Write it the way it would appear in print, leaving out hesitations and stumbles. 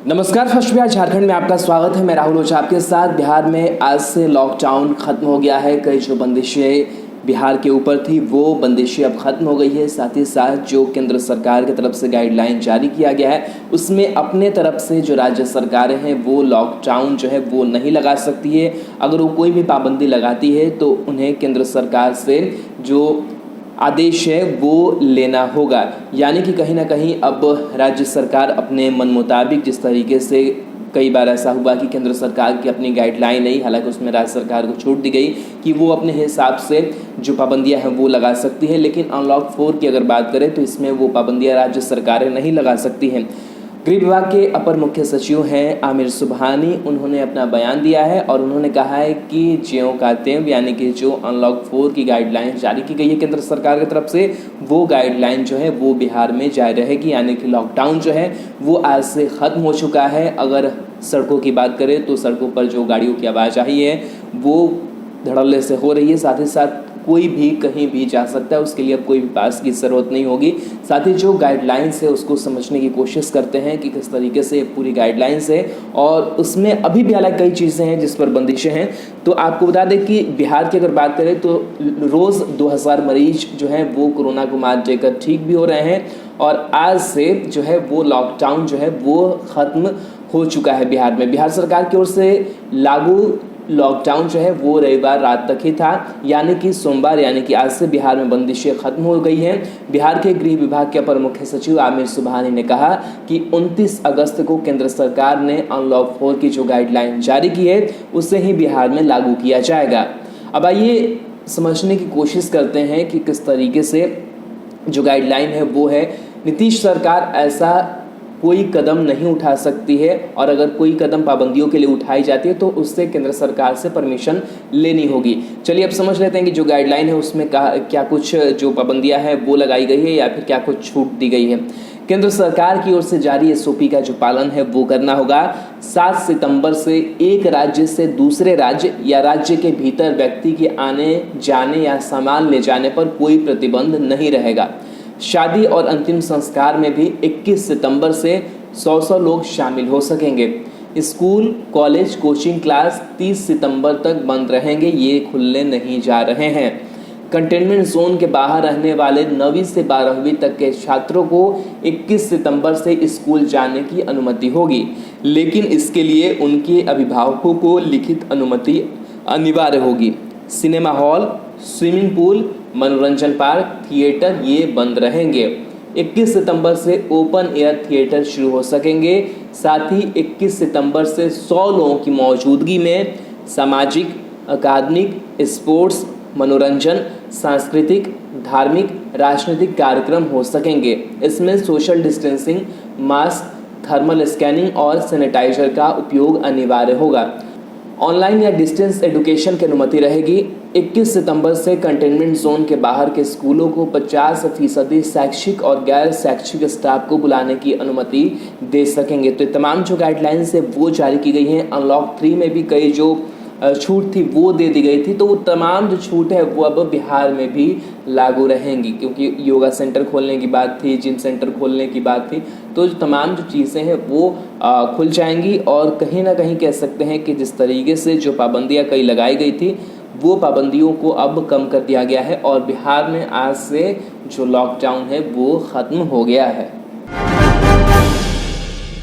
नमस्कार, फर्स्ट बिहार झारखंड में आपका स्वागत है। मैं राहुल ओझा आपके साथ। बिहार में आज से लॉकडाउन खत्म हो गया है। कई जो बंदिशें बिहार के ऊपर थी वो बंदिशें अब खत्म हो गई है। साथ ही साथ जो केंद्र सरकार की तरफ से गाइडलाइन जारी किया गया है उसमें अपने तरफ से जो राज्य सरकारें हैं वो लॉकडाउन जो है वो नहीं लगा सकती है। अगर वो कोई भी पाबंदी लगाती है तो उन्हें केंद्र सरकार से जो आदेश है वो लेना होगा। यानी कि कहीं ना कहीं अब राज्य सरकार अपने मन मुताबिक, जिस तरीके से कई बार ऐसा हुआ कि केंद्र सरकार की अपनी गाइडलाइन नहीं, हालांकि उसमें राज्य सरकार को छूट दी गई कि वो अपने हिसाब से जो पाबंदियां हैं वो लगा सकती है। लेकिन अनलॉक 4 की अगर बात करें तो इसमें वो पाबंदियां राज्य सरकारें नहीं लगा सकती हैं। गृह विभाग के अपर मुख्य सचिव हैं आमिर सुबहानी, उन्होंने अपना बयान दिया है और उन्होंने कहा है कि ज्यों का त्यों, यानी कि जो अनलॉक 4 की गाइडलाइन जारी की गई है केंद्र सरकार की तरफ से, वो गाइडलाइन जो है वो बिहार में जारी रहेगी। यानी कि लॉकडाउन जो है वो आज से ख़त्म हो चुका है। अगर सड़कों की बात करें तो सड़कों पर जो गाड़ियों की आवाजाही है वो धड़ल्ले से हो रही है। साथ ही साथ कोई भी कहीं भी जा सकता है, उसके लिए अब कोई भी पास की ज़रूरत नहीं होगी। साथ ही जो गाइडलाइंस है उसको समझने की कोशिश करते हैं कि किस तरीके से पूरी गाइडलाइंस है, और उसमें अभी भी अलग कई चीज़ें हैं जिस पर बंदिशें हैं। तो आपको बता दें कि बिहार की अगर बात करें तो रोज़ 2000 मरीज जो हैं वो कोरोना को मात देकर ठीक भी हो रहे हैं, और आज से जो है वो लॉकडाउन जो है वो ख़त्म हो चुका है बिहार में। बिहार सरकार की ओर से लागू लॉकडाउन जो है वो रविवार रात तक ही था, यानी कि सोमवार, यानी कि आज से बिहार में बंदिशें खत्म हो गई हैं। बिहार के गृह विभाग के अपर मुख्य सचिव आमिर सुबहानी ने कहा कि 29 अगस्त को केंद्र सरकार ने अनलॉक 4 की जो गाइडलाइन जारी की है उसे ही बिहार में लागू किया जाएगा। अब आइए समझने की कोशिश करते हैं कि किस तरीके से जो गाइडलाइन है वो है। नीतीश सरकार ऐसा कोई कदम नहीं उठा सकती है, और अगर कोई कदम पाबंदियों के लिए उठाई जाती है तो उससे केंद्र सरकार से परमिशन लेनी होगी। चलिए अब समझ लेते हैं कि जो गाइडलाइन है उसमें क्या कुछ जो पाबंदियां हैं वो लगाई गई है या फिर क्या कुछ छूट दी गई है। केंद्र सरकार की ओर से जारी एसओपी का जो पालन है वो करना होगा। 7 सितंबर से एक राज्य से दूसरे राज्य या राज्य के भीतर व्यक्ति के आने जाने या सामान ले जाने पर कोई प्रतिबंध नहीं रहेगा। शादी और अंतिम संस्कार में भी 21 सितंबर से 100 लोग शामिल हो सकेंगे। स्कूल, कॉलेज, कोचिंग क्लास 30 सितंबर तक बंद रहेंगे, ये खुलने नहीं जा रहे हैं। कंटेनमेंट जोन के बाहर रहने वाले 9वीं से 12वीं तक के छात्रों को 21 सितंबर से स्कूल जाने की अनुमति होगी, लेकिन इसके लिए उनके अभिभावकों को लिखित अनुमति अनिवार्य होगी। सिनेमा हॉल, स्विमिंग पूल, मनोरंजन पार्क, थिएटर ये बंद रहेंगे। 21 सितंबर से ओपन एयर थिएटर शुरू हो सकेंगे। साथ ही 21 सितंबर से 100 लोगों की मौजूदगी में सामाजिक, अकादमिक, स्पोर्ट्स, मनोरंजन, सांस्कृतिक, धार्मिक, राजनीतिक कार्यक्रम हो सकेंगे। इसमें social distancing, mask, thermal scanning और सैनिटाइजर का उपयोग अनिवार्य होगा। ऑनलाइन या डिस्टेंस एजुकेशन की अनुमति रहेगी। 21 सितंबर से कंटेनमेंट जोन के बाहर के स्कूलों को 50% शैक्षिक और गैर शैक्षिक स्टाफ को बुलाने की अनुमति दे सकेंगे। तो तमाम जो गाइडलाइंस है वो जारी की गई हैं। अनलॉक 3 में भी कई जो छूट थी वो दे दी गई थी, तो वो तमाम जो छूट है वो अब बिहार में भी लागू रहेंगी, क्योंकि योगा सेंटर खोलने की बात थी, जिम सेंटर खोलने की बात थी, तो तमाम जो चीज़ें हैं वो खुल जाएंगी। और कहीं ना कहीं कह सकते हैं कि जिस तरीके से जो पाबंदियां कई लगाई गई थी वो पाबंदियों को अब कम कर दिया गया है, और बिहार में आज से जो लॉकडाउन है वो ख़त्म हो गया है।